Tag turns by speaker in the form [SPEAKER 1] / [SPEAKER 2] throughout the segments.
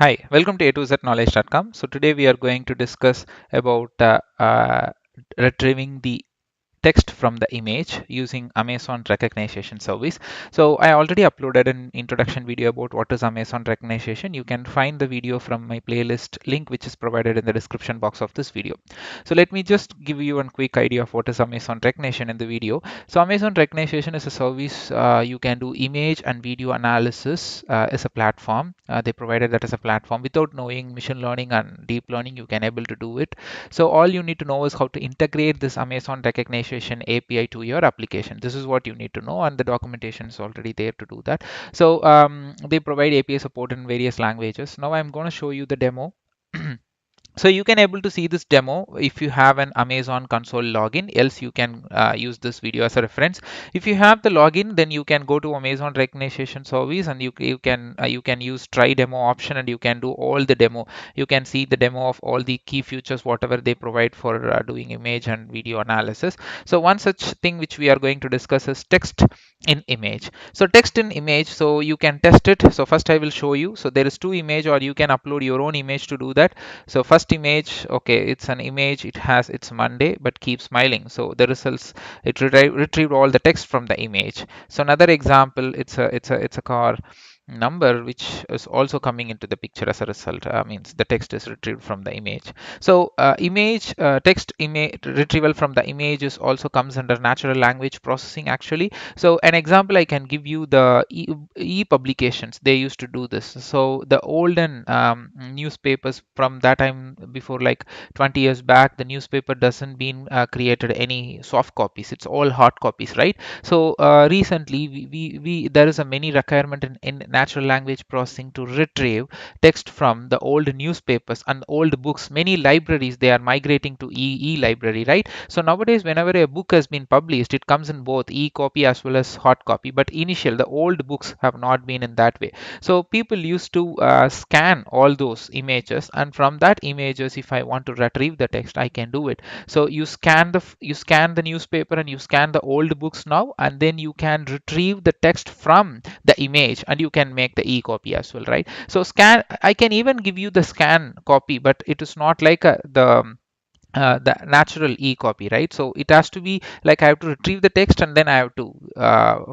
[SPEAKER 1] Hi, welcome to A2Z Knowledge.com. So today we are going to discuss about retrieving the text from the image using Amazon Recognition service. So I already uploaded an introduction video about what is Amazon Recognition. You can find the video from my playlist link, which is provided in the description box of this video. So let me just give you a quick idea of what is Amazon Recognition in the video. So Amazon Recognition is a service you can do image and video analysis as a platform. They provided that as a platform without knowing machine learning and deep learning. You can able to do it. So all you need to know is how to integrate this Amazon Recognition API to your application. This is what you need to know, and the documentation is already there to do that. So they provide API support in various languages. Now I'm going to show you the demo. So you can able to see this demo if you have an Amazon console login, else you can use this video as a reference. If you have the login, then you can go to Amazon Recognition service and you can use try demo option, and you can do all the demo. You can see the demo of all the key features whatever they provide for doing image and video analysis. So one such thing which we are going to discuss is text in image. So text in image, so you can test it. So first I will show you. So there is two image, or you can upload your own image to do that. So first image, okay, it's an image, it has it's Monday but keep smiling. So the results, it retrieved all the text from the image. So another example, it's a car number which is also coming into the picture as a result. Means the text is retrieved from the image. So image text image retrieval from the image is also comes under natural language processing actually. So an example I can give you, the e-publications, they used to do this. So the olden newspapers from that time before, like 20 years back, the newspaper doesn't been created any soft copies, it's all hard copies, right? So recently we there is a many requirement in natural language processing to retrieve text from the old newspapers and old books. Many libraries, they are migrating to e-library, right? So nowadays whenever a book has been published, it comes in both e-copy as well as hard copy, but initial the old books have not been in that way. So people used to scan all those images, and from that images, if I want to retrieve the text, I can do it. So you scan the newspaper and you scan the old books now, and then you can retrieve the text from the image, and you can make the e-copy as well, right? So scan, I can even give you the scan copy, but it is not like the natural e-copy, right? So it has to be like I have to retrieve the text, and then I have to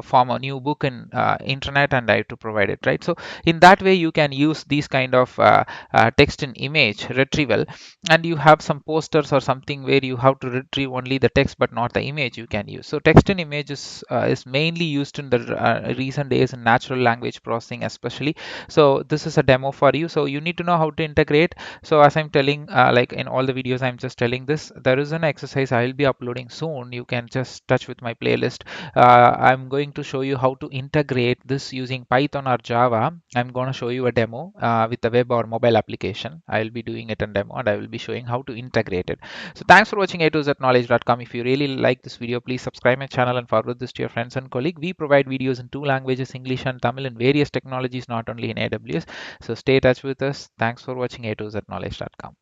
[SPEAKER 1] form a new book in internet, and I have to provide it, right? So in that way you can use these kind of text in image retrieval. And you have some posters or something where you have to retrieve only the text but not the image, you can use. So text in image is mainly used in the recent days in natural language processing especially. So this is a demo for you. So you need to know how to integrate. So as I'm telling, like in all the videos I'm just telling this, there is an exercise I'll be uploading soon. You can just touch with my playlist. I'm going to show you how to integrate this using Python or Java. I'm going to show you a demo with the web or mobile application. I'll be doing it in demo, and I will be showing how to integrate it. So thanks for watching A2Z Knowledge.com. If you really like this video, please subscribe my channel and forward this to your friends and colleagues. We provide videos in two languages, English and Tamil, in various technologies, not only in AWS. So stay in touch with us. Thanks for watching A2Z Knowledge.com.